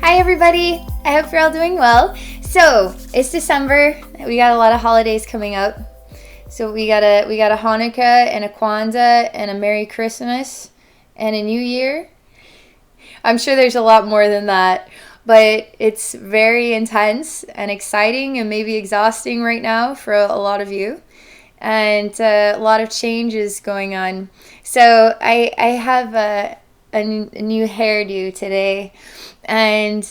Hi everybody, I hope you're all doing well. So it's December, we got a lot of holidays coming up. So we got a Hanukkah and a Kwanzaa and a Merry Christmas and a New Year. I'm sure there's a lot more than that, but it's very intense and exciting and maybe exhausting right now for a lot of you. And a lot of changes going on. So I have a new hairdo today. And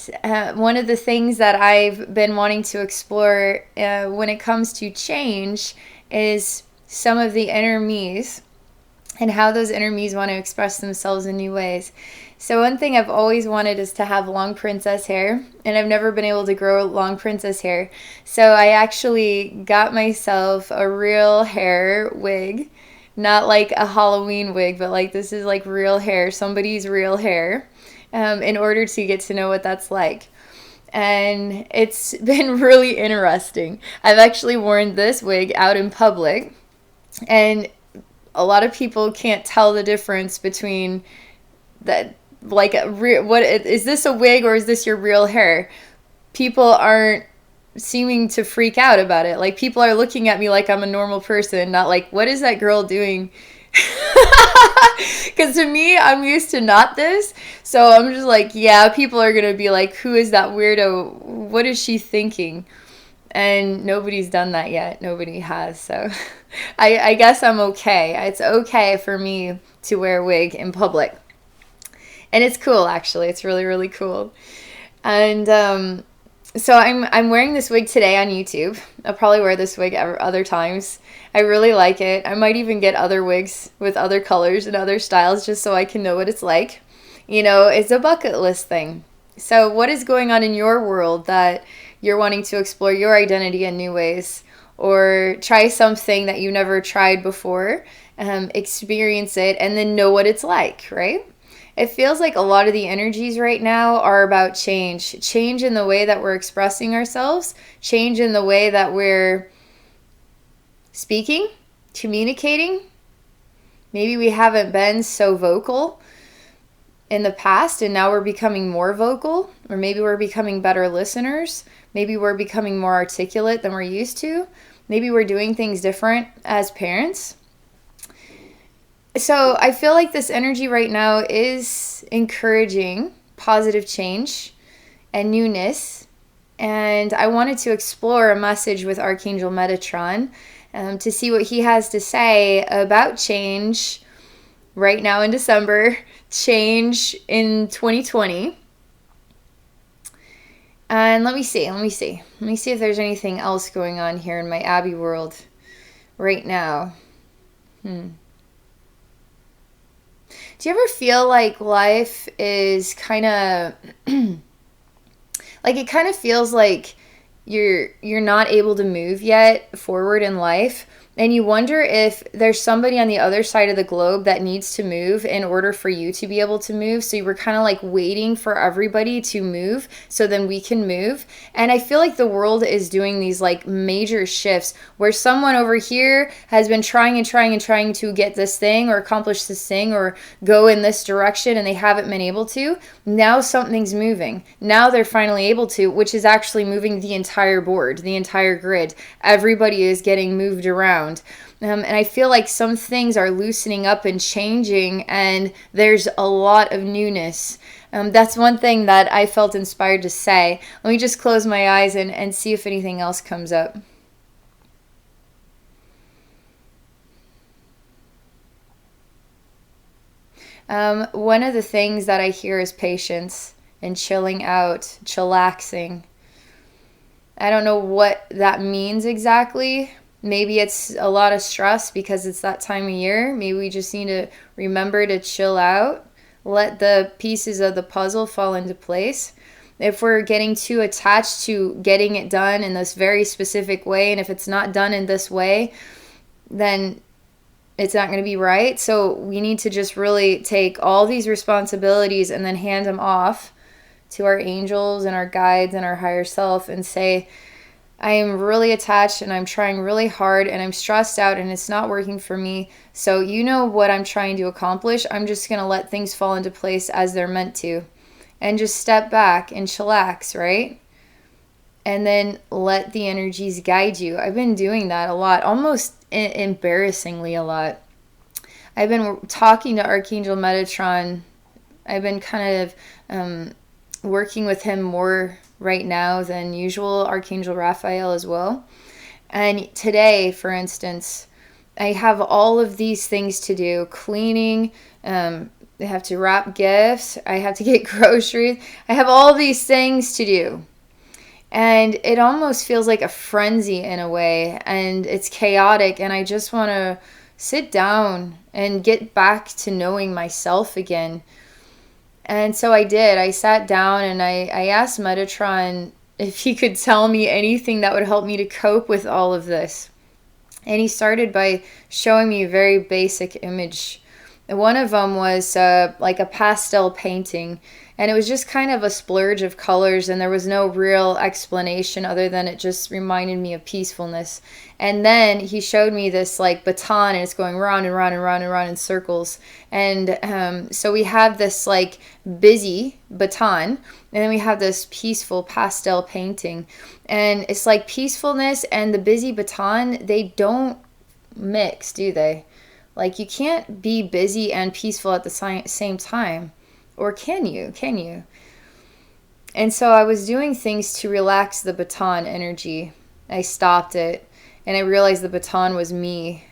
one of the things that I've been wanting to explore when it comes to change is some of the inner me's and how those inner me's want to express themselves in new ways. So one thing I've always wanted is to have long princess hair, and I've never been able to grow long princess hair. So I actually got myself a real hair wig, not like a Halloween wig, but like this is like real hair, somebody's real hair. In order to get to know what that's like. And it's been really interesting. I've actually worn this wig out in public, and a lot of people can't tell the difference between that, like, what is this, a wig or is this your real hair? People aren't seeming to freak out about it. Like, people are looking at me like I'm a normal person, not like, what is that girl doing? Because to me, I'm used to not this. So I'm just like, yeah, people are going to be like, who is that weirdo? What is she thinking? And nobody's done that yet. Nobody has. So I guess I'm okay. It's okay for me to wear a wig in public. And it's cool, actually. It's really, really cool. And so I'm wearing this wig today on YouTube. I'll probably wear this wig other times. I really like it. I might even get other wigs with other colors and other styles just so I can know what it's like. You know, it's a bucket list thing. So what is going on in your world that you're wanting to explore your identity in new ways, or try something that you never tried before, experience it, and then know what it's like, right? It feels like a lot of the energies right now are about change. Change in the way that we're expressing ourselves, change in the way that we're speaking, communicating. Maybe we haven't been so vocal in the past, and now we're becoming more vocal, or maybe we're becoming better listeners. Maybe we're becoming more articulate than we're used to. Maybe we're doing things different as parents. So I feel like this energy right now is encouraging positive change and newness. And I wanted to explore a message with Archangel Metatron to see what he has to say about change right now in December, change in 2020. And let me see if there's anything else going on here in my Abbey world right now. Do you ever feel like life is kind of like, it kind of feels like you're not able to move yet forward in life, and you wonder if there's somebody on the other side of the globe that needs to move in order for you to be able to move? So you were kind of like waiting for everybody to move so then we can move. And I feel like the world is doing these like major shifts where someone over here has been trying to get this thing or accomplish this thing or go in this direction, and they haven't been able to. Now something's moving. Now they're finally able to, which is actually moving the entire board, the entire grid. Everybody is getting moved around. And I feel like some things are loosening up and changing, and there's a lot of newness. That's one thing that I felt inspired to say. Let me just close my eyes and see if anything else comes up. One of the things that I hear is patience and chilling out, chillaxing. I don't know what that means exactly. Maybe it's a lot of stress because it's that time of year. Maybe we just need to remember to chill out, let the pieces of the puzzle fall into place. If we're getting too attached to getting it done in this very specific way, and if it's not done in this way, then it's not going to be right. So we need to just really take all these responsibilities and then hand them off to our angels and our guides and our higher self and say, I am really attached and I'm trying really hard and I'm stressed out and it's not working for me. So you know what I'm trying to accomplish. I'm just going to let things fall into place as they're meant to. and just step back and chillax, right? And then let the energies guide you. I've been doing that a lot, almost embarrassingly a lot. I've been talking to Archangel Metatron. I've been kind of working with him more right now than usual, Archangel Raphael as well. And today, for instance, I have all of these things to do: cleaning, I have to wrap gifts, I have to get groceries, I have all these things to do. And it almost feels like a frenzy in a way, and it's chaotic, and I just want to sit down and get back to knowing myself again. And so I did. I sat down and I asked Metatron if he could tell me anything that would help me to cope with all of this. And he started by showing me a very basic image. And one of them was like a pastel painting. And it was just kind of a splurge of colors, and there was no real explanation other than it just reminded me of peacefulness. And then he showed me this like baton, and it's going round and round and round and round in circles. And so we have this like busy baton, and then we have this peaceful pastel painting. And it's like peacefulness and the busy baton, they don't mix, do they? Like you can't be busy and peaceful at the same time. Or can you? Can you? And so I was doing things to relax the baton energy. I stopped it, and I realized the baton was me.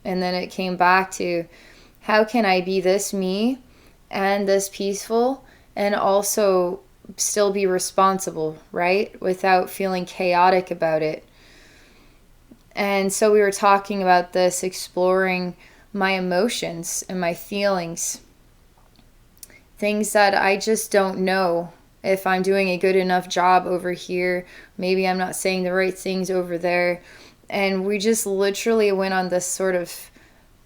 And then it came back to, how can I be this me and this peaceful and also still be responsible, right? Without feeling chaotic about it. And so we were talking about this, exploring my emotions and my feelings. Things that I just don't know if I'm doing a good enough job over here. Maybe I'm not saying the right things over there. And we just literally went on this sort of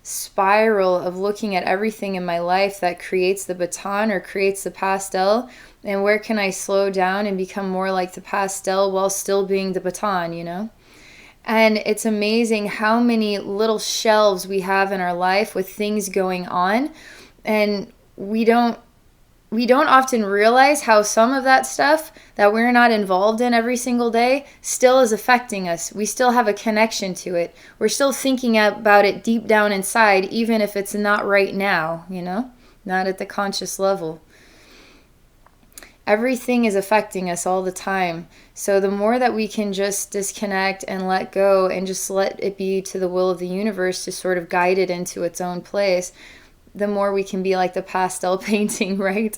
spiral of looking at everything in my life that creates the baton or creates the pastel. And where can I slow down and become more like the pastel while still being the baton, you know? And it's amazing how many little shelves we have in our life with things going on. And we don't often realize how some of that stuff that we're not involved in every single day still is affecting us. We still have a connection to it. We're still thinking about it deep down inside, even if it's not right now, you know, not at the conscious level. Everything is affecting us all the time. So the more that we can just disconnect and let go and just let it be to the will of the universe to sort of guide it into its own place, the more we can be like the pastel painting, right?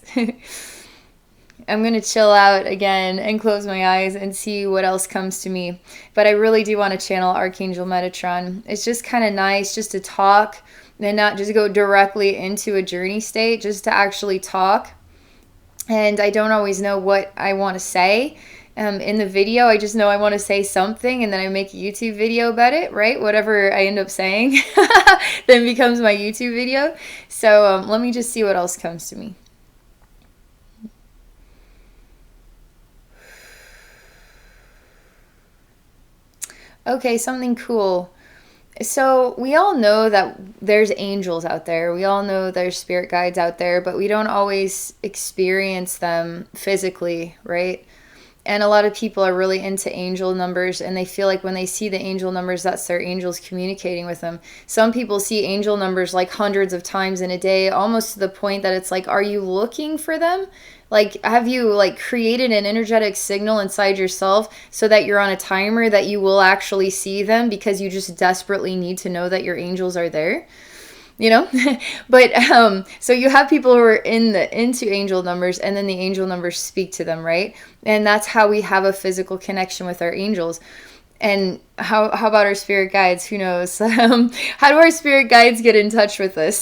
I'm going to chill out again and close my eyes and see what else comes to me. But I really do want to channel Archangel Metatron. It's just kind of nice just to talk and not just go directly into a journey state, just to actually talk. And I don't always know what I want to say. In the video, I just know I want to say something, and then I make a YouTube video about it, right? Whatever I end up saying then becomes my YouTube video. So let me just see what else comes to me. Okay, something cool. So we all know that there's angels out there. We all know there's spirit guides out there, but we don't always experience them physically, right? And a lot of people are really into angel numbers, and they feel like when they see the angel numbers, that's their angels communicating with them. Some people see angel numbers like hundreds of times in a day, almost to the point that it's like, are you looking for them? Like, have you like created an energetic signal inside yourself so that you're on a timer that you will actually see them because you just desperately need to know that your angels are there? You know, but so you have people who are into angel numbers, and then the angel numbers speak to them, right? And that's how we have a physical connection with our angels. And how about our spirit guides? Who knows? How do our spirit guides get in touch with us?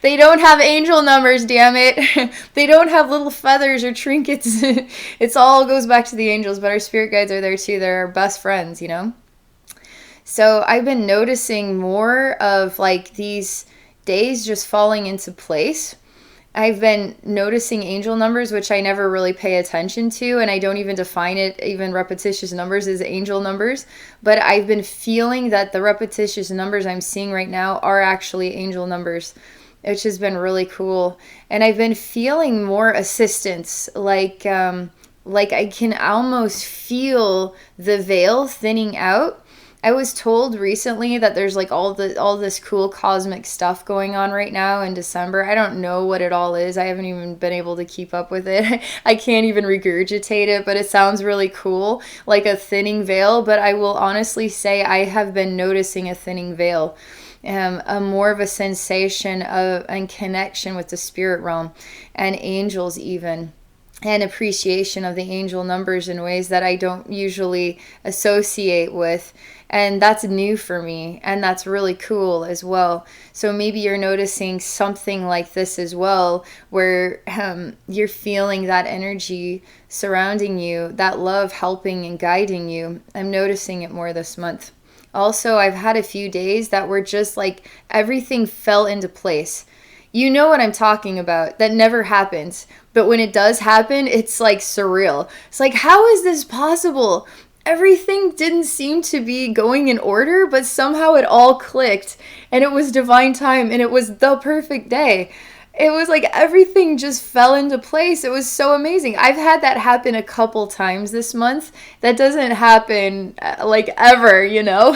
They don't have angel numbers, damn it. They don't have little feathers or trinkets. It's all goes back to the angels, but our spirit guides are there too. They're our best friends, you know? So I've been noticing more of like these days just falling into place. I've been noticing angel numbers, which I never really pay attention to, and I don't even define it, even repetitious numbers, as angel numbers. But I've been feeling that the repetitious numbers I'm seeing right now are actually angel numbers. which has been really cool. And I've been feeling more assistance, like I can almost feel the veil thinning out. I was told recently that there's like all this cool cosmic stuff going on right now in December. I don't know what it all is. I haven't even been able to keep up with it. I can't even regurgitate it, but it sounds really cool, like a thinning veil. But I will honestly say I have been noticing a thinning veil. A more of a sensation of and connection with the spirit realm and angels even, and appreciation of the angel numbers in ways that I don't usually associate with. And that's new for me, and that's really cool as well. So maybe you're noticing something like this as well, where you're feeling that energy surrounding you, that love helping and guiding you. I'm noticing it more this month. Also, I've had a few days that were just like everything fell into place. You know what I'm talking about. That never happens. But when it does happen, it's like surreal. It's like, how is this possible? Everything didn't seem to be going in order, but somehow it all clicked. And it was divine time, and it was the perfect day. It was like everything just fell into place. It was so amazing. I've had that happen a couple times this month. That doesn't happen like ever, you know?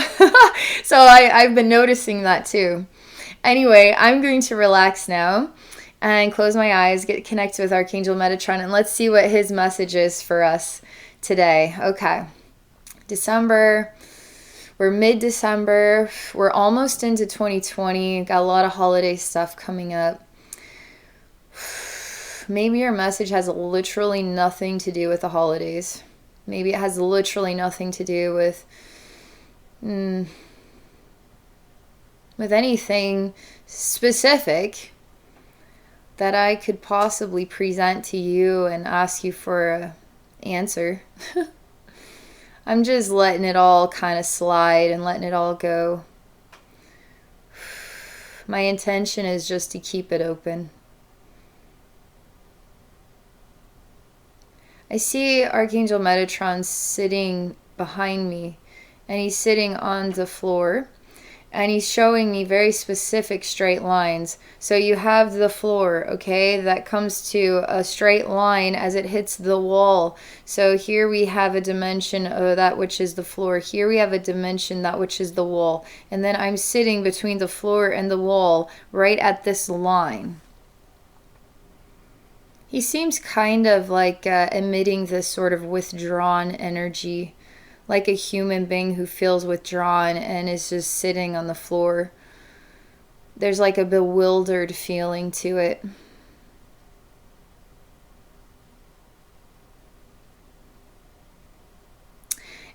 So I've been noticing that too. Anyway, I'm going to relax now and close my eyes, get connected with Archangel Metatron, and let's see what his message is for us today. Okay. December. We're mid-December. We're almost into 2020. Got a lot of holiday stuff coming up. Maybe your message has literally nothing to do with the holidays. Maybe it has literally nothing to do with anything specific that I could possibly present to you and ask you for an answer. I'm just letting it all kind of slide and letting it all go. My intention is just to keep it open. I see Archangel Metatron sitting behind me, and he's sitting on the floor, and he's showing me very specific straight lines. So you have the floor, okay, that comes to a straight line as it hits the wall. So here we have a dimension of that which is the floor. Here we have a dimension that which is the wall. And then I'm sitting between the floor and the wall right at this line. He seems kind of like emitting this sort of withdrawn energy, like a human being who feels withdrawn and is just sitting on the floor. There's like a bewildered feeling to it.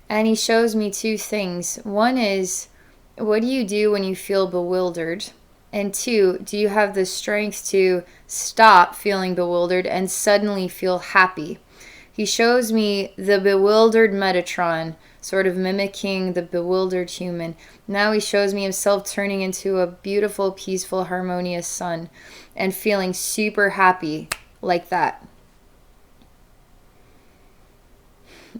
And he shows me two things. One is, what do you do when you feel bewildered? And two, do you have the strength to stop feeling bewildered and suddenly feel happy? He shows me the bewildered Metatron, sort of mimicking the bewildered human. Now he shows me himself turning into a beautiful, peaceful, harmonious sun and feeling super happy like that.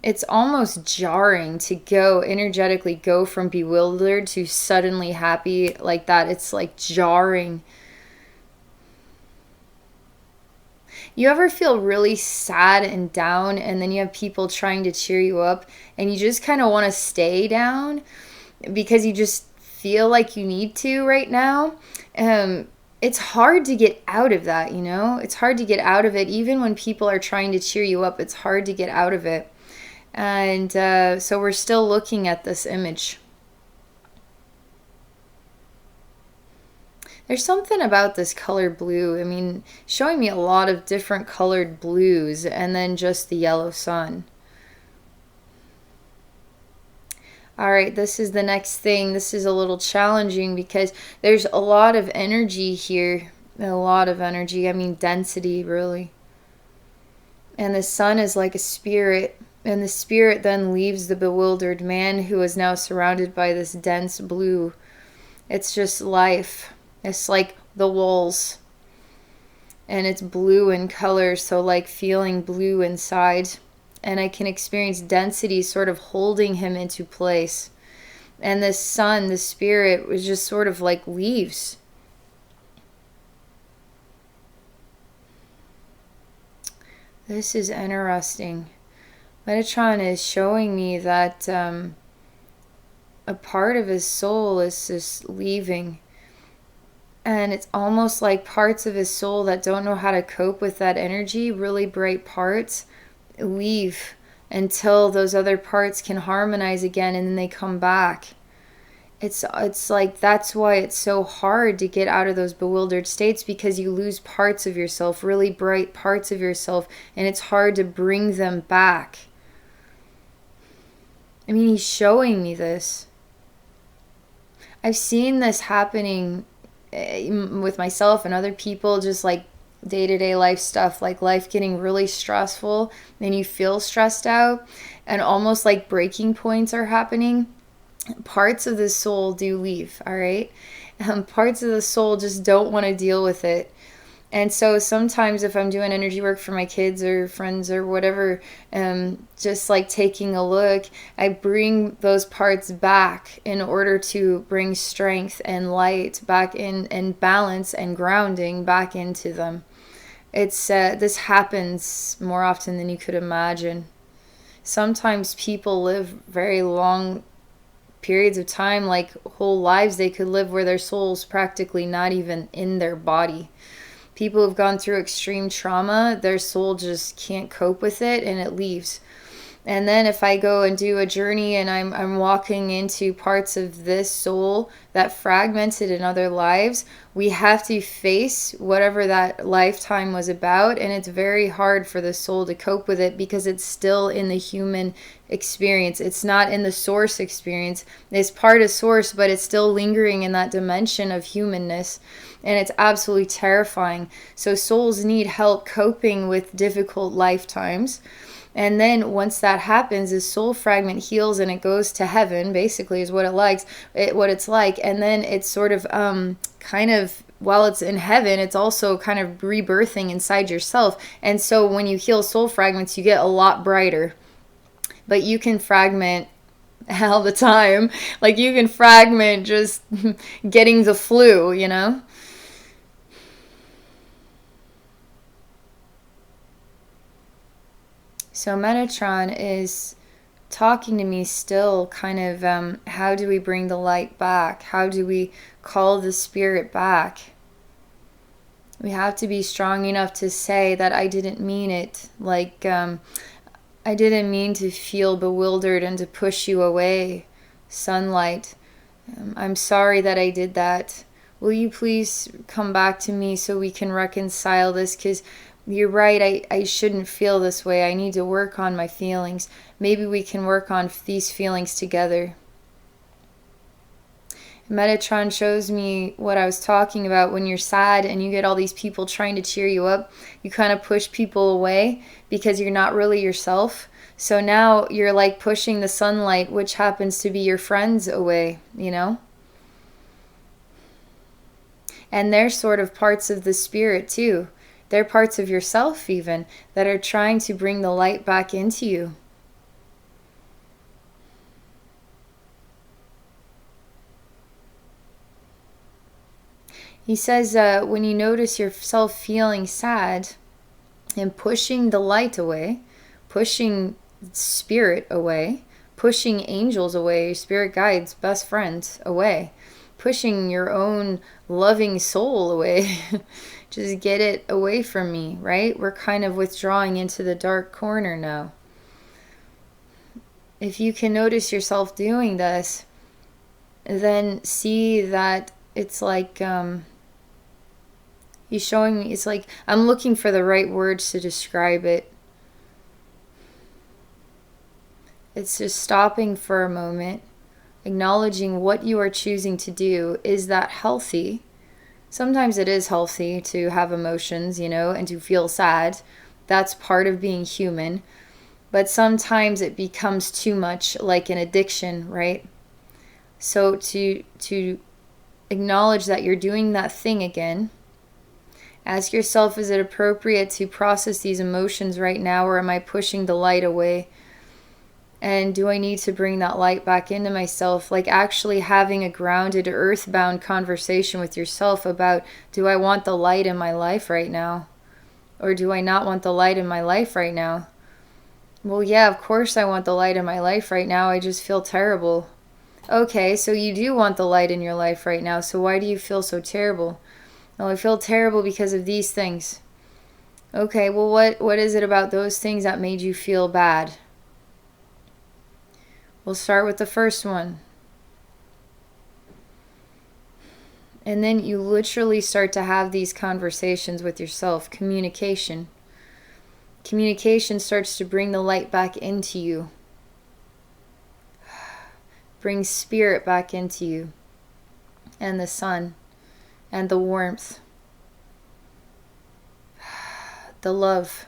It's almost jarring to energetically go from bewildered to suddenly happy like that. It's like jarring. You ever feel really sad and down, and then you have people trying to cheer you up, and you just kind of want to stay down because you just feel like you need to right now? It's hard to get out of that, you know? It's hard to get out of it. Even when people are trying to cheer you up, it's hard to get out of it. And so we're still looking at this image. There's something about this color blue. I mean, showing me a lot of different colored blues and then just the yellow sun. All right, this is the next thing. This is a little challenging because there's a lot of energy here. A lot of energy. I mean, density, really. And the sun is like a spirit. And the spirit then leaves the bewildered man who is now surrounded by this dense blue. It's just life. It's like the walls. And it's blue in color, so like feeling blue inside. And I can experience density sort of holding him into place. And the sun, the spirit, was just sort of like leaves. This is interesting. Metatron is showing me that a part of his soul is just leaving. And it's almost like parts of his soul that don't know how to cope with that energy, really bright parts, leave until those other parts can harmonize again, and then they come back. It's like that's why it's so hard to get out of those bewildered states, because you lose parts of yourself, really bright parts of yourself, and it's hard to bring them back. I mean, he's showing me this. I've seen this happening with myself and other people, just like day-to-day life stuff, like life getting really stressful and you feel stressed out and almost like breaking points are happening. Parts of the soul do leave, all right? Parts of the soul just don't want to deal with it. And so sometimes if I'm doing energy work for my kids or friends or whatever, just like taking a look, I bring those parts back in order to bring strength and light back in, and balance and grounding back into them. It's this happens more often than you could imagine. Sometimes people live very long periods of time, like whole lives they could live, where their soul's practically not even in their body. People who've gone through extreme trauma, their soul just can't cope with it and it leaves. And then if I go and do a journey and I'm walking into parts of this soul that fragmented in other lives, we have to face whatever that lifetime was about. And it's very hard for the soul to cope with it because it's still in the human experience. It's not in the source experience. It's part of source, but it's still lingering in that dimension of humanness. And it's absolutely terrifying. So souls need help coping with difficult lifetimes. And then once that happens, the soul fragment heals and it goes to heaven, basically, is what it's like. And then it's sort of kind of, while it's in heaven, it's also kind of rebirthing inside yourself. And so when you heal soul fragments, you get a lot brighter. But you can fragment all the time. Like you can fragment just getting the flu, you know? So Metatron is talking to me still, kind of, how do we bring the light back? How do we call the spirit back? We have to be strong enough to say that I didn't mean it. Like, I didn't mean to feel bewildered and to push you away, sunlight. I'm sorry that I did that. Will you please come back to me so we can reconcile this? Because you're right, I shouldn't feel this way. I need to work on my feelings. Maybe we can work on these feelings together. Metatron shows me what I was talking about. When you're sad and you get all these people trying to cheer you up, you kind of push people away because you're not really yourself. So now you're like pushing the sunlight, which happens to be your friends, away, you know? And they're sort of parts of the spirit too. They're parts of yourself even that are trying to bring the light back into you. He says when you notice yourself feeling sad and pushing the light away, pushing spirit away, pushing angels away, spirit guides, best friends away, pushing your own loving soul away, just get it away from me, right? We're kind of withdrawing into the dark corner now. If you can notice yourself doing this, then see that it's like he's showing me, it's like I'm looking for the right words to describe it. It's just stopping for a moment, acknowledging what you are choosing to do. Is that healthy? Sometimes it is healthy to have emotions, you know, and to feel sad. That's part of being human. But sometimes it becomes too much, like an addiction, right? So to acknowledge that you're doing that thing again. Ask yourself, is it appropriate to process these emotions right now, or am I pushing the light away? And do I need to bring that light back into myself? Like actually having a grounded, earthbound conversation with yourself about, do I want the light in my life right now? Or do I not want the light in my life right now? Well, yeah, of course I want the light in my life right now. I just feel terrible. Okay, so you do want the light in your life right now. So why do you feel so terrible? Oh, I feel terrible because of these things. Okay, well, what is it about those things that made you feel bad? We'll start with the first one. And then you literally start to have these conversations with yourself. Communication. Communication starts to bring the light back into you. Bring spirit back into you. And the sun. And the warmth. The love.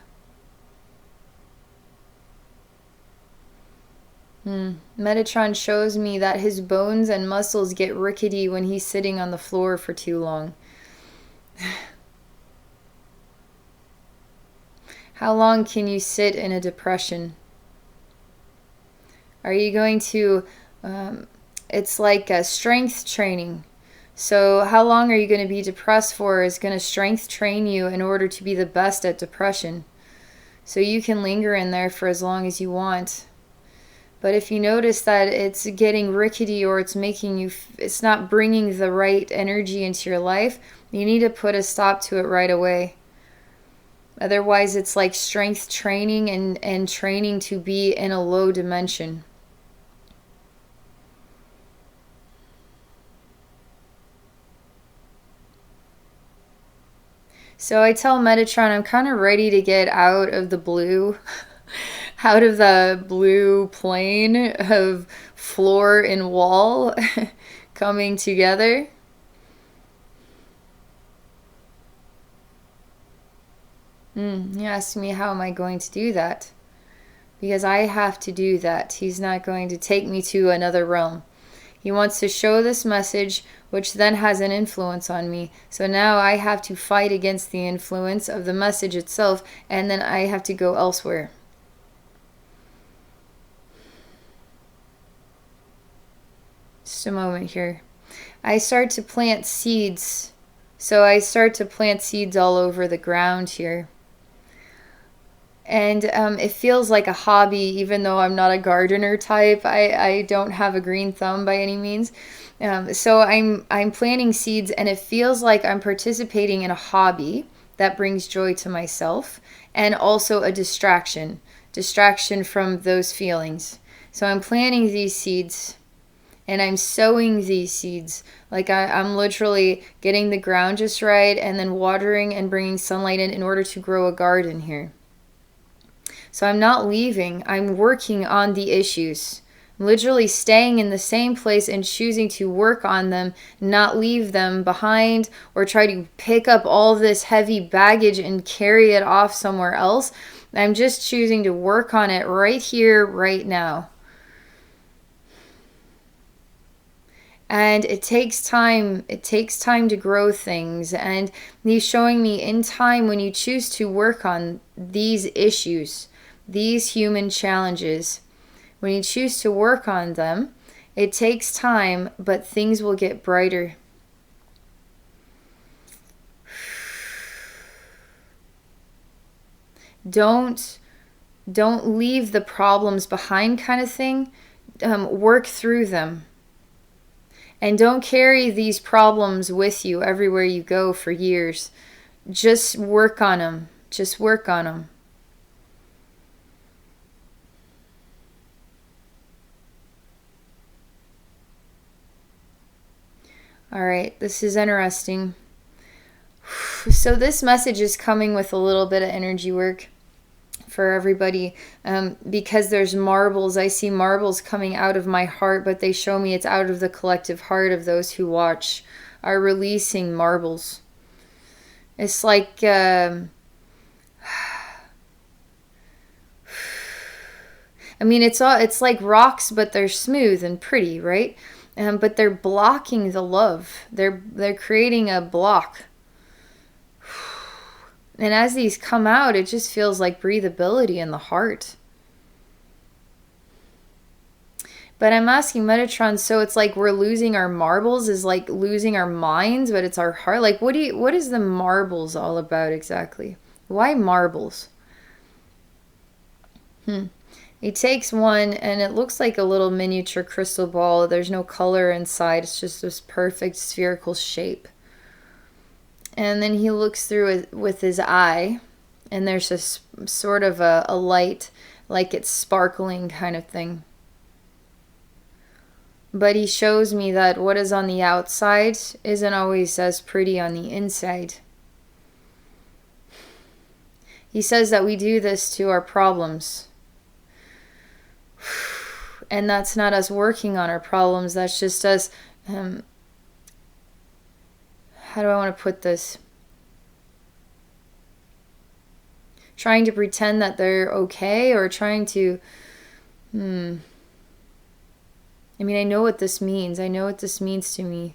Metatron shows me that his bones and muscles get rickety when he's sitting on the floor for too long. How long can you sit in a depression? Are you going to, it's like a strength training. So how long are you going to be depressed for is going to strength train you in order to be the best at depression. So you can linger in there for as long as you want. But if you notice that it's getting rickety or it's making you, it's not bringing the right energy into your life, you need to put a stop to it right away. Otherwise, it's like strength training and training to be in a low dimension. So I tell Metatron I'm kind of ready to get out of the blue. Out of the blue plane of floor and wall coming together. He asked me, how am I going to do that? Because I have to do that. He's not going to take me to another realm. He wants to show this message, which then has an influence on me. So now I have to fight against the influence of the message itself, and then I have to go elsewhere. Just a moment here. I start to plant seeds. So I start to plant seeds all over the ground here. And it feels like a hobby, even though I'm not a gardener type. I don't have a green thumb by any means. So I'm planting seeds, and it feels like I'm participating in a hobby that brings joy to myself, and also a distraction from those feelings. So I'm planting these seeds, and I'm sowing these seeds. Like I'm literally getting the ground just right, and then watering and bringing sunlight in order to grow a garden here. So I'm not leaving. I'm working on the issues. I'm literally staying in the same place and choosing to work on them, not leave them behind or try to pick up all this heavy baggage and carry it off somewhere else. I'm just choosing to work on it right here, right now. And it takes time. It takes time to grow things. And he's showing me in time, when you choose to work on these issues, these human challenges, when you choose to work on them, it takes time, but things will get brighter. Don't leave the problems behind, kind of thing. Work through them. And don't carry these problems with you everywhere you go for years. Just work on them. Just work on them. All right, this is interesting. So this message is coming with a little bit of energy work for everybody, because there's marbles. I see marbles coming out of my heart, but they show me it's out of the collective heart of those who watch are releasing marbles. It's like I mean, it's like rocks, but they're smooth and pretty, right? But they're blocking the love. They're creating a block. And as these come out, it just feels like breathability in the heart. But I'm asking Metatron, so it's like we're losing our marbles, is like losing our minds, but it's our heart. Like, what is the marbles all about exactly? Why marbles? He takes one, and it looks like a little miniature crystal ball. There's no color inside. It's just this perfect spherical shape. And then he looks through it with his eye, and there's this sort of a light, like it's sparkling kind of thing. But he shows me that what is on the outside isn't always as pretty on the inside. He says that we do this to our problems. And that's not us working on our problems. That's just us, how do I want to put this? Trying to pretend that they're okay, or trying to, I mean, I know what this means. I know what this means to me.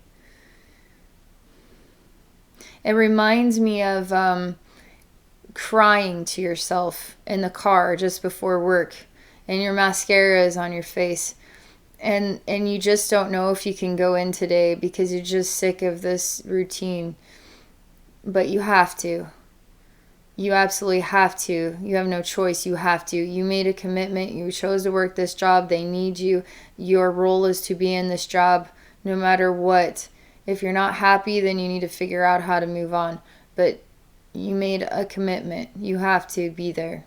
It reminds me of crying to yourself in the car just before work, and your mascara is on your face, and you just don't know if you can go in today because you're just sick of this routine. But you have to. You absolutely have to. You have no choice. You have to. You made a commitment. You chose to work this job. They need you. Your role is to be in this job no matter what. If you're not happy, then you need to figure out how to move on. But you made a commitment. You have to be there.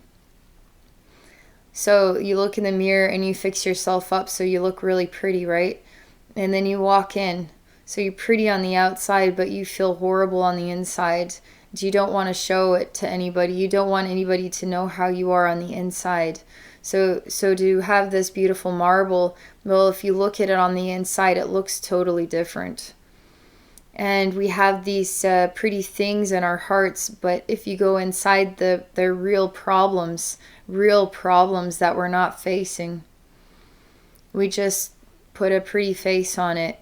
So you look in the mirror and you fix yourself up so you look really pretty, right? And then you walk in. So you're pretty on the outside, but you feel horrible on the inside. You don't want to show it to anybody. You don't want anybody to know how you are on the inside. So to have this beautiful marble, well, if you look at it on the inside, it looks totally different. And we have these pretty things in our hearts, but if you go inside, they're real problems that we're not facing. We just put a pretty face on it,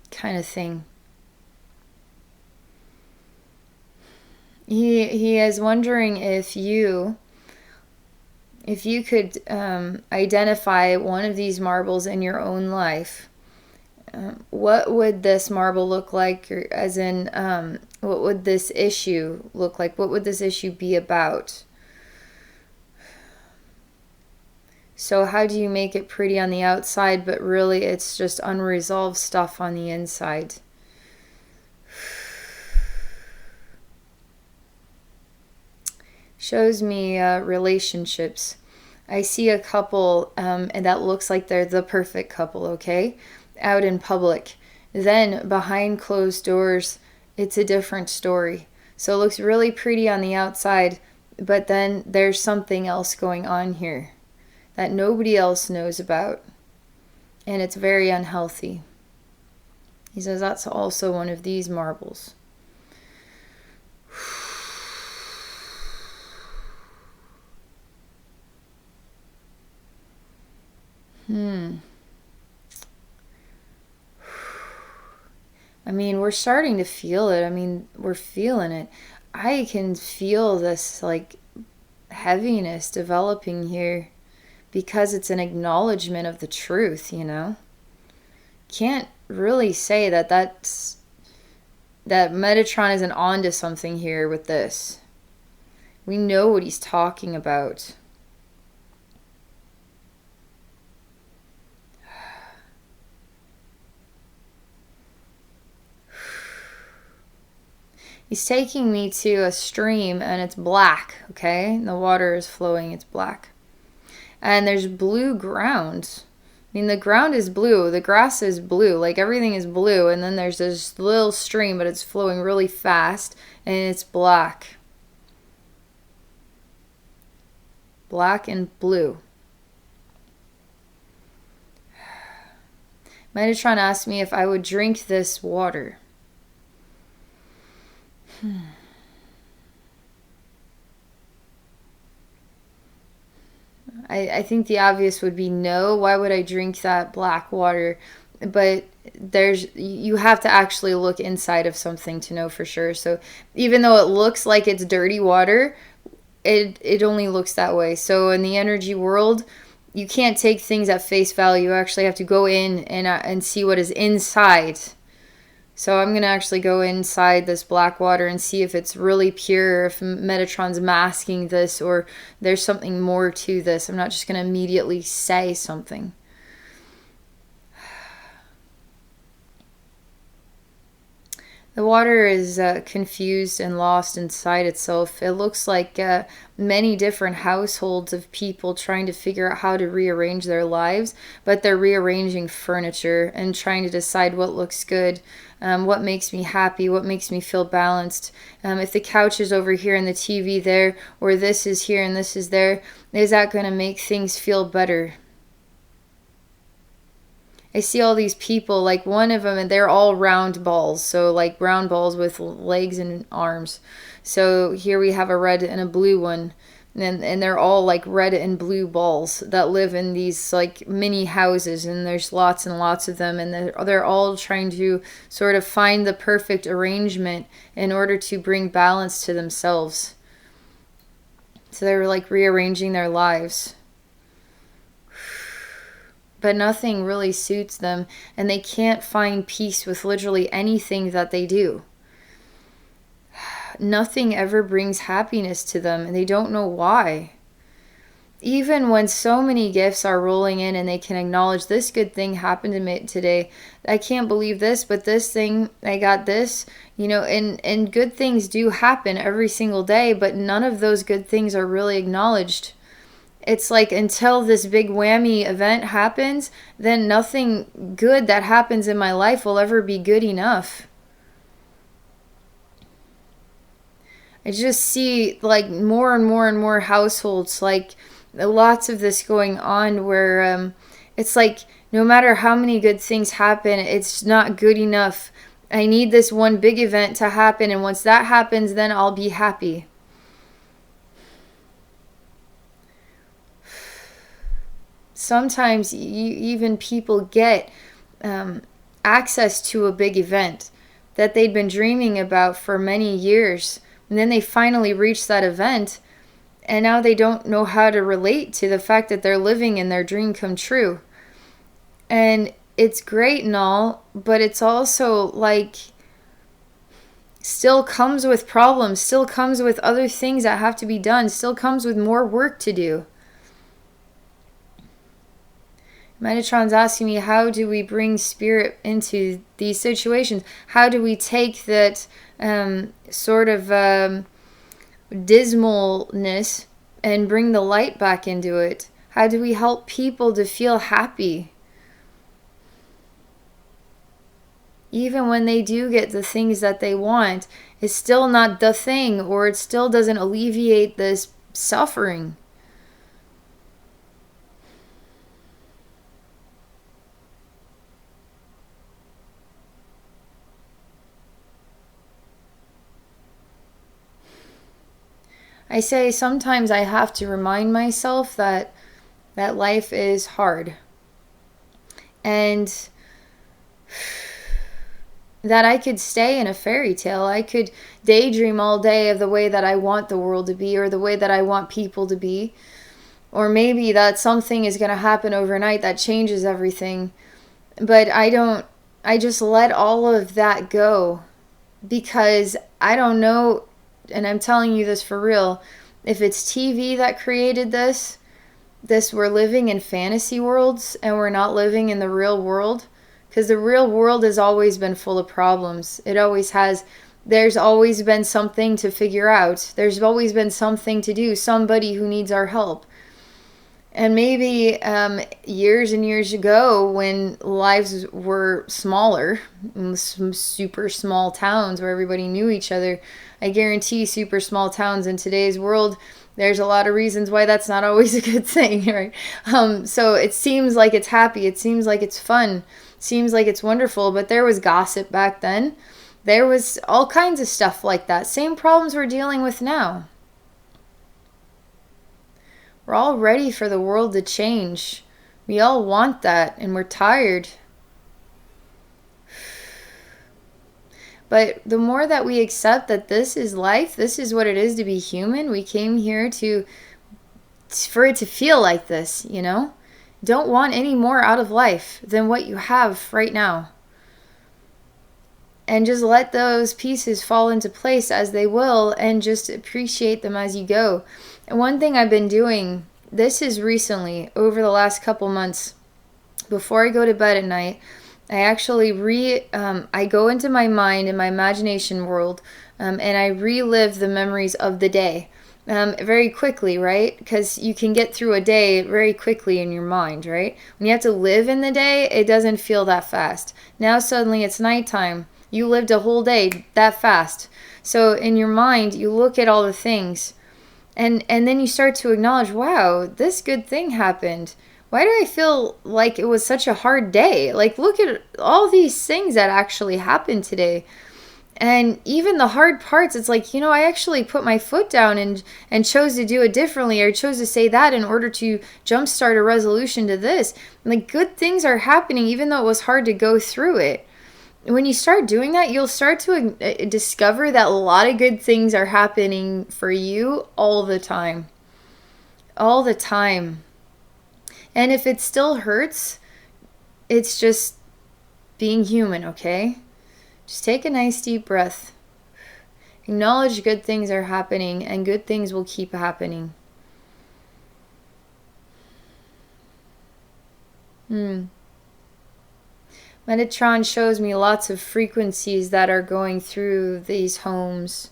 kind of thing. He is wondering if you could identify one of these marbles in your own life. What would this marble look like? Or as in, what would this issue look like? What would this issue be about? So how do you make it pretty on the outside, but really it's just unresolved stuff on the inside? Shows me relationships. I see a couple, and that looks like they're the perfect couple, okay? Out in public. Then behind closed doors, it's a different story. So it looks really pretty on the outside, but then there's something else going on here that nobody else knows about, and it's very unhealthy. He says that's also one of these marbles. I mean, we're starting to feel it. I mean, we're feeling it. I can feel this like heaviness developing here because it's an acknowledgement of the truth, you know? Can't really say that Metatron isn't onto something here with this. We know what he's talking about. He's taking me to a stream, and it's black, okay? The water is flowing, it's black. And there's blue ground. I mean, the ground is blue, the grass is blue, like everything is blue, and then there's this little stream, but it's flowing really fast, and it's black. Black and blue. Metatron asked me if I would drink this water. I think the obvious would be no. Why would I drink that black water? But you have to actually look inside of something to know for sure. So even though it looks like it's dirty water, it only looks that way. So in the energy world, you can't take things at face value. You actually have to go in and see what is inside. So I'm going to actually go inside this black water and see if it's really pure, if Metatron's masking this, or there's something more to this. I'm not just going to immediately say something. The water is confused and lost inside itself. It looks like many different households of people trying to figure out how to rearrange their lives, but they're rearranging furniture and trying to decide what looks good, what makes me happy, what makes me feel balanced. If the couch is over here and the TV there, or this is here and this is there, is that going to make things feel better? I see all these people, like one of them, and they're all round balls. So like round balls with legs and arms. So here we have a red and a blue one. And they're all like red and blue balls that live in these like mini houses. And there's lots and lots of them. And they're all trying to sort of find the perfect arrangement in order to bring balance to themselves. So they're like rearranging their lives. But nothing really suits them, and they can't find peace with literally anything that they do. Nothing ever brings happiness to them, and they don't know why. Even when so many gifts are rolling in and they can acknowledge this good thing happened to me today, I can't believe this, but this thing, I got this, and good things do happen every single day, but none of those good things are really acknowledged. It's like until this big whammy event happens, then nothing good that happens in my life will ever be good enough. I just see like more and more and more households, like lots of this going on where it's like no matter how many good things happen, it's not good enough. I need this one big event to happen, and once that happens, then I'll be happy. Sometimes even people get access to a big event that they'd been dreaming about for many years. And then they finally reach that event. And now they don't know how to relate to the fact that they're living in their dream come true. And it's great and all, but it's also like still comes with problems, still comes with other things that have to be done, still comes with more work to do. Metatron's asking me, how do we bring spirit into these situations? How do we take that sort of dismalness and bring the light back into it? How do we help people to feel happy? Even when they do get the things that they want, it's still not the thing, or it still doesn't alleviate this suffering. I say sometimes I have to remind myself that life is hard. And that I could stay in a fairy tale. I could daydream all day of the way that I want the world to be, or the way that I want people to be. Or maybe that something is going to happen overnight that changes everything. But I just let all of that go, because I don't know. And I'm telling you this for real, if it's TV that created this we're living in fantasy worlds and we're not living in the real world, because the real world has always been full of problems. It always has. There's always been something to figure out. There's always been something to do, somebody who needs our help. And maybe years and years ago, when lives were smaller, in some super small towns where everybody knew each other, I guarantee super small towns in today's world, there's a lot of reasons why that's not always a good thing, right? So it seems like it's happy, it seems like it's fun, it seems like it's wonderful, but there was gossip back then. There was all kinds of stuff like that. Same problems we're dealing with now. We're all ready for the world to change. We all want that, and we're tired. But the more that we accept that this is life, this is what it is to be human, we came here for it to feel like this, Don't want any more out of life than what you have right now. and just let those pieces fall into place as they will, and just appreciate them as you go. And one thing I've been doing, this is recently, over the last couple months, before I go to bed at night, I actually I go into my mind and my imagination world, and I relive the memories of the day. Very quickly, right? Because you can get through a day very quickly in your mind, right? When you have to live in the day, it doesn't feel that fast. Now suddenly it's nighttime. You lived a whole day that fast. So in your mind, you look at all the things, and then you start to acknowledge, wow, this good thing happened. Why do I feel like it was such a hard day? Like, look at all these things that actually happened today. And even the hard parts, it's like, I actually put my foot down and chose to do it differently, or chose to say that in order to jumpstart a resolution to this. Like, good things are happening, even though it was hard to go through it. When you start doing that, you'll start to discover that a lot of good things are happening for you all the time. All the time. And if it still hurts, it's just being human, okay? Just take a nice deep breath. Acknowledge good things are happening, and good things will keep happening. Metatron shows me lots of frequencies that are going through these homes.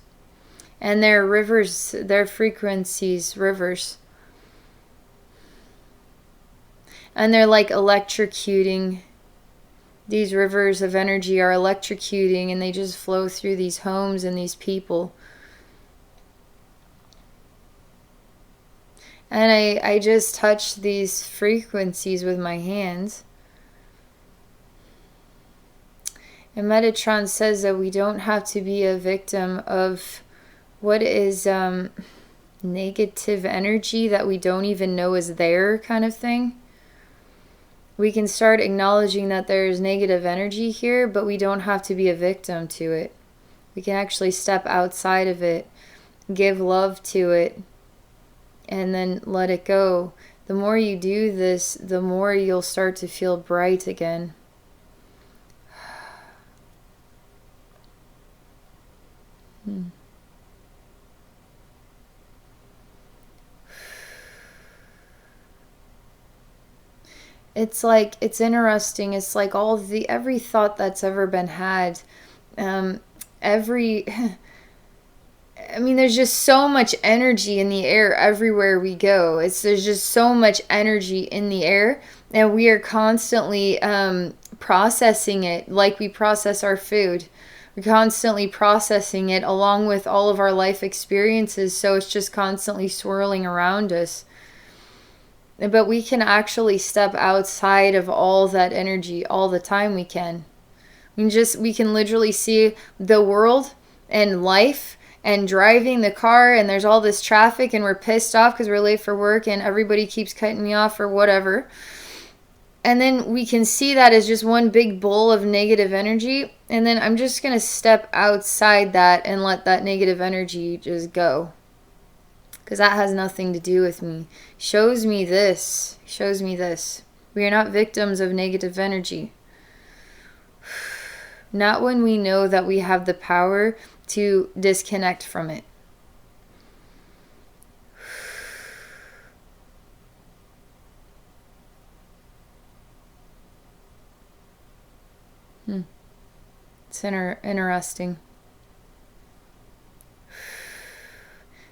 And they're rivers, they're frequencies, rivers. And they're like electrocuting. These rivers of energy are electrocuting, and they just flow through these homes and these people. And I just touch these frequencies with my hands. And Metatron says that we don't have to be a victim of what is negative energy that we don't even know is there, kind of thing. We can start acknowledging that there's negative energy here, but we don't have to be a victim to it. We can actually step outside of it, give love to it, and then let it go. The more you do this, the more you'll start to feel bright again. It's like, it's interesting. It's like every thought that's ever been had, there's just so much energy in the air everywhere we go. There's just so much energy in the air, and we are constantly processing it like we process our food. We're constantly processing it along with all of our life experiences, so it's just constantly swirling around us. But we can actually step outside of all that energy all the time. We can literally see the world and life and driving the car, and there's all this traffic, and we're pissed off because we're late for work and everybody keeps cutting me off or whatever. And then we can see that as just one big bowl of negative energy. And then I'm just going to step outside that and let that negative energy just go. Because that has nothing to do with me. Shows me this. We are not victims of negative energy. Not when we know that we have the power to disconnect from it. It's interesting.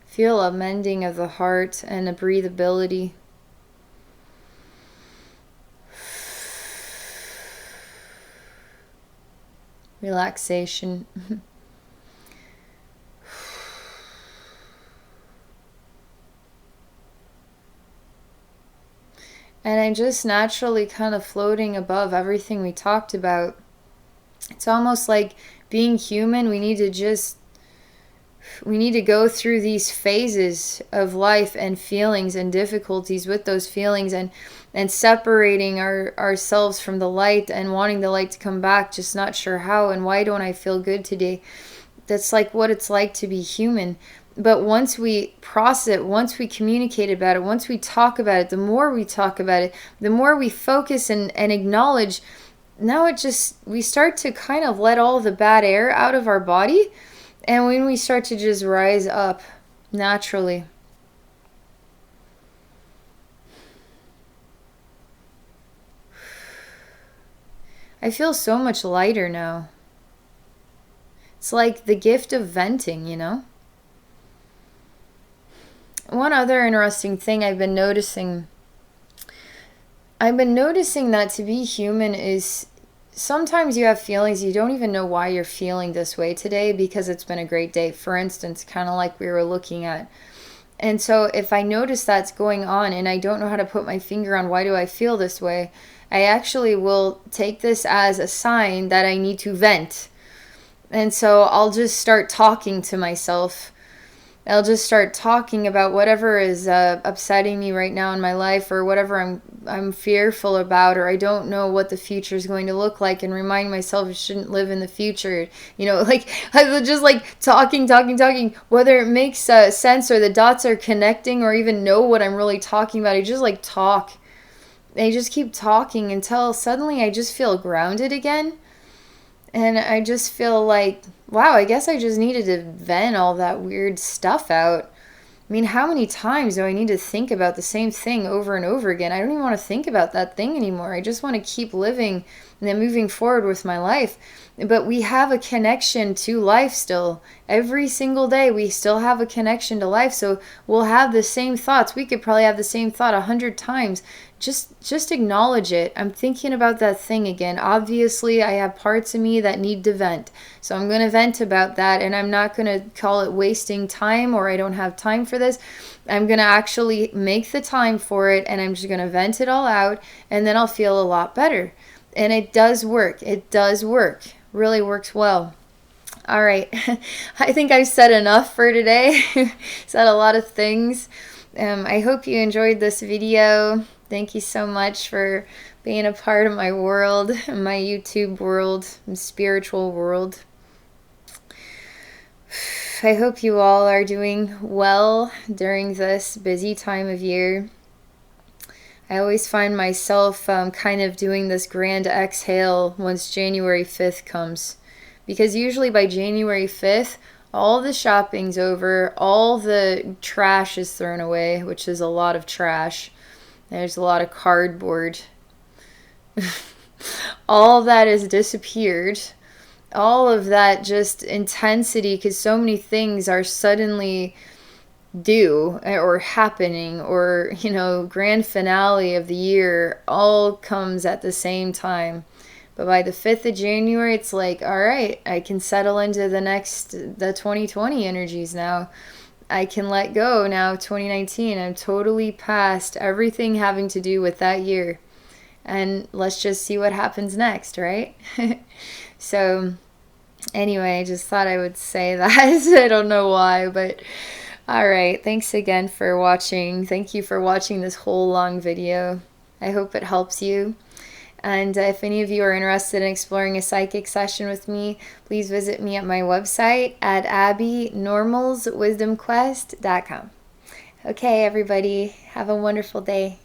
Feel a mending of the heart and a breathability. Relaxation. And I'm just naturally kind of floating above everything we talked about. It's almost like being human, we need to go through these phases of life and feelings and difficulties with those feelings, and separating ourselves from the light and wanting the light to come back, just not sure how, and why don't I feel good today? That's like what it's like to be human. But once we process it, once we communicate about it, once we talk about it, the more we talk about it, the more we focus and acknowledge now it just, we start to kind of let all the bad air out of our body. And when we start to just rise up naturally. I feel so much lighter now. It's like the gift of venting, you know? One other interesting thing I've been noticing that to be human is sometimes you have feelings you don't even know why you're feeling this way today because it's been a great day. For instance, kind of like we were looking at. And so if I notice that's going on and I don't know how to put my finger on why do I feel this way, I actually will take this as a sign that I need to vent. And so I'll just start talking to myself. I'll just start talking about whatever is upsetting me right now in my life, or whatever I'm fearful about, or I don't know what the future is going to look like, and remind myself I shouldn't live in the future. You know, like I just like talking, whether it makes sense or the dots are connecting or even know what I'm really talking about. I just like talk. I just keep talking until suddenly I just feel grounded again. And I just feel like, wow, I guess I just needed to vent all that weird stuff out. I mean, how many times do I need to think about the same thing over and over again? I don't even want to think about that thing anymore. I just want to keep living and then moving forward with my life. But we have a connection to life still. Every single day, we still have a connection to life. So we'll have the same thoughts. We could probably have the same thought 100 times. Just acknowledge it. I'm thinking about that thing again. Obviously, I have parts of me that need to vent. So I'm going to vent about that, and I'm not going to call it wasting time or I don't have time for this. I'm going to actually make the time for it, and I'm just going to vent it all out, and then I'll feel a lot better. And it does work. It does work. Really works well. All right. I think I've said enough for today. Said a lot of things. I hope you enjoyed this video. Thank you so much for being a part of my world, my YouTube world, my spiritual world. I hope you all are doing well during this busy time of year. I always find myself kind of doing this grand exhale once January 5th comes. Because usually by January 5th, all the shopping's over, all the trash is thrown away, which is a lot of trash. There's a lot of cardboard. All that has disappeared. All of that just intensity, because so many things are suddenly due or happening, or, you know, grand finale of the year all comes at the same time. But by the 5th of January, it's like, all right, I can settle into the 2020 energies now. I can let go now, 2019. I'm totally past everything having to do with that year. And let's just see what happens next, right? So, anyway, I just thought I would say that. I don't know why, but all right. Thanks again for watching. Thank you for watching this whole long video. I hope it helps you. And if any of you are interested in exploring a psychic session with me, please visit me at my website at abbeynormalswisdomquest.com. Okay, everybody, have a wonderful day.